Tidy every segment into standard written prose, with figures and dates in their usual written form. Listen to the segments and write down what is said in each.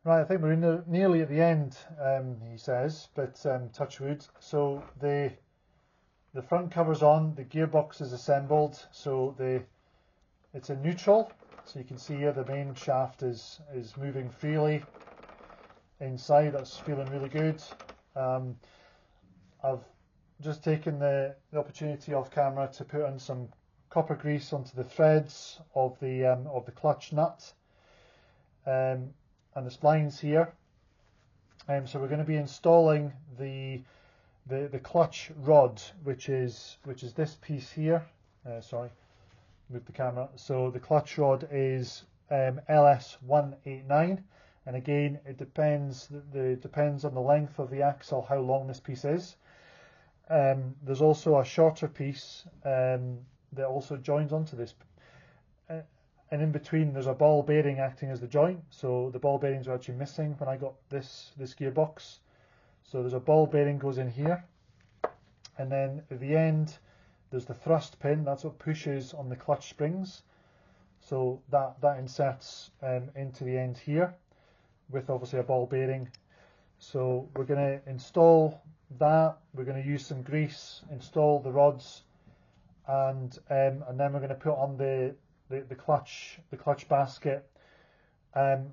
Right, I think we're nearly at the end, he says, but touch wood. So the front cover's on, the gearbox is assembled, so it's in neutral. So you can see here the main shaft is moving freely inside. That's feeling really good. I've just taken the opportunity off camera to put on some copper grease onto the threads of the clutch nut and the splines here. So we're going to be installing the clutch rod, which is this piece here. Sorry, move the camera. So the clutch rod is LS189, and again it depends on the length of the axle how long this piece is. There's also a shorter piece that also joins onto this, and in between there's a ball bearing acting as the joint. So the ball bearings are actually missing when I got this gearbox. So there's a ball bearing goes in here, and then at the end there's the thrust pin. That's what pushes on the clutch springs. So that inserts into the end here with obviously a ball bearing. So we're going to install that. We're going to use some grease, install the rods, and then we're going to put on the clutch basket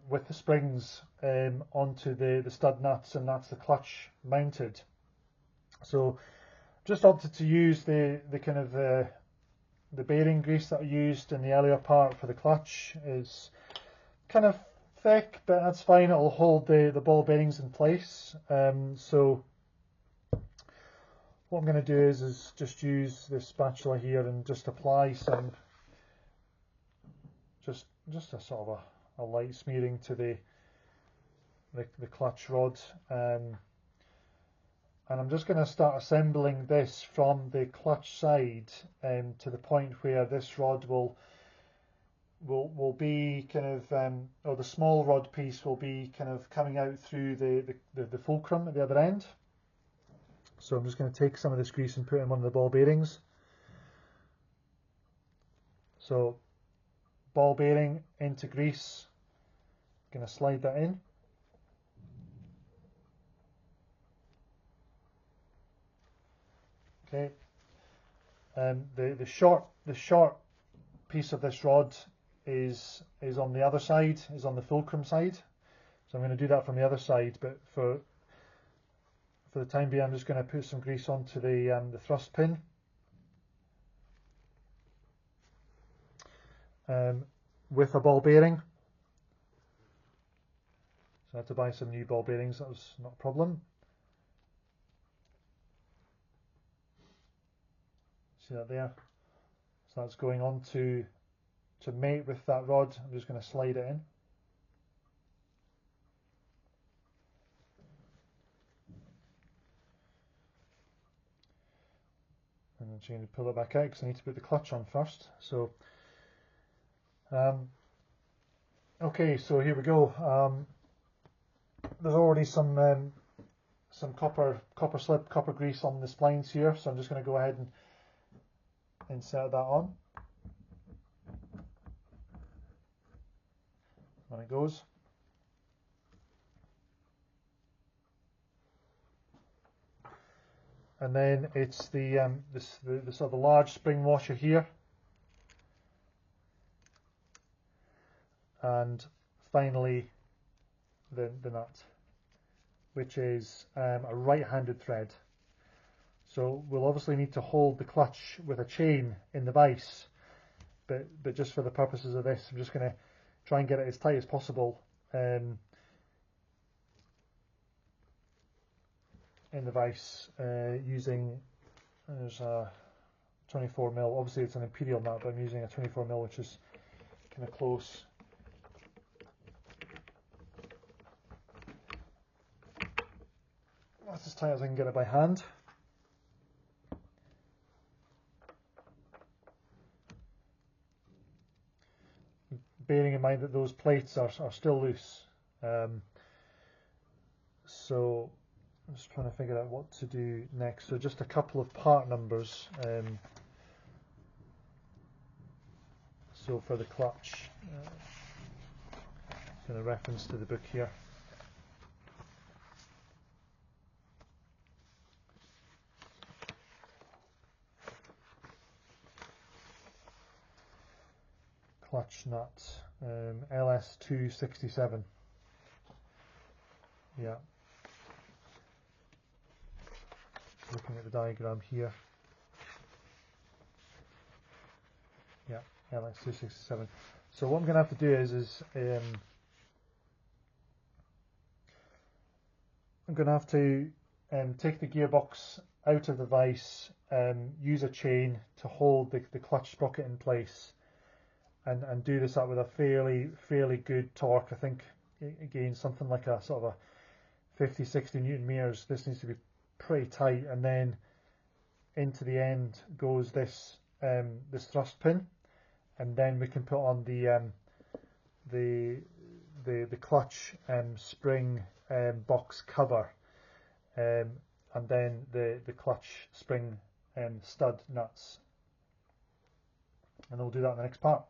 with the springs onto the stud nuts, and that's the clutch mounted. So just opted to use the kind of the bearing grease that I used in the earlier part for the clutch. Is kind of thick, but that's fine. It'll hold the ball bearings in place. So what I'm going to do is just use this spatula here and just apply some, just a sort of a light smearing to the clutch rod, and I'm just going to start assembling this from the clutch side to the point where this rod will be kind of, or the small rod piece will be kind of coming out through the fulcrum at the other end. So I'm just going to take some of this grease and put it in one of the ball bearings. So ball bearing into grease, going to slide that in. Okay, the short piece of this rod is on the other side, is on the fulcrum side. So I'm going to do that from the other side, but for the time being I'm just going to put some grease onto the thrust pin. With a ball bearing. So I had to buy some new ball bearings, that was not a problem. See that there? So that's going on to mate with that rod. I'm just going to slide it in. And I'm going to pull it back out because I need to put the clutch on first. So, okay, so here we go. There's already some copper slip, copper grease on the splines here, so I'm just going to go ahead and insert that on. And it goes. And then it's the sort of large spring washer here, and finally the nut, which is a right-handed thread. So we'll obviously need to hold the clutch with a chain in the vise, but just for the purposes of this, I'm just going to try and get it as tight as possible in the vise using, there's a 24mm. Obviously it's an imperial nut, but I'm using a 24mm, which is kind of close. That's as tight as I can get it by hand. Bearing in mind that those plates are still loose. So I'm just trying to figure out what to do next. So just a couple of part numbers. So for the clutch, in a reference to the book here. clutch nut, LS267. Yeah. Looking at the diagram here. Yeah, LS267. So what I'm going to have to do is I'm going to have to take the gearbox out of the vise, use a chain to hold the clutch sprocket in place, and do this up with a fairly good torque. I think again something like a sort of a 50-60 Newton meters. This needs to be pretty tight, and then into the end goes this this thrust pin, and then we can put on the clutch spring box cover, and then the clutch spring stud nuts, and we'll do that in the next part.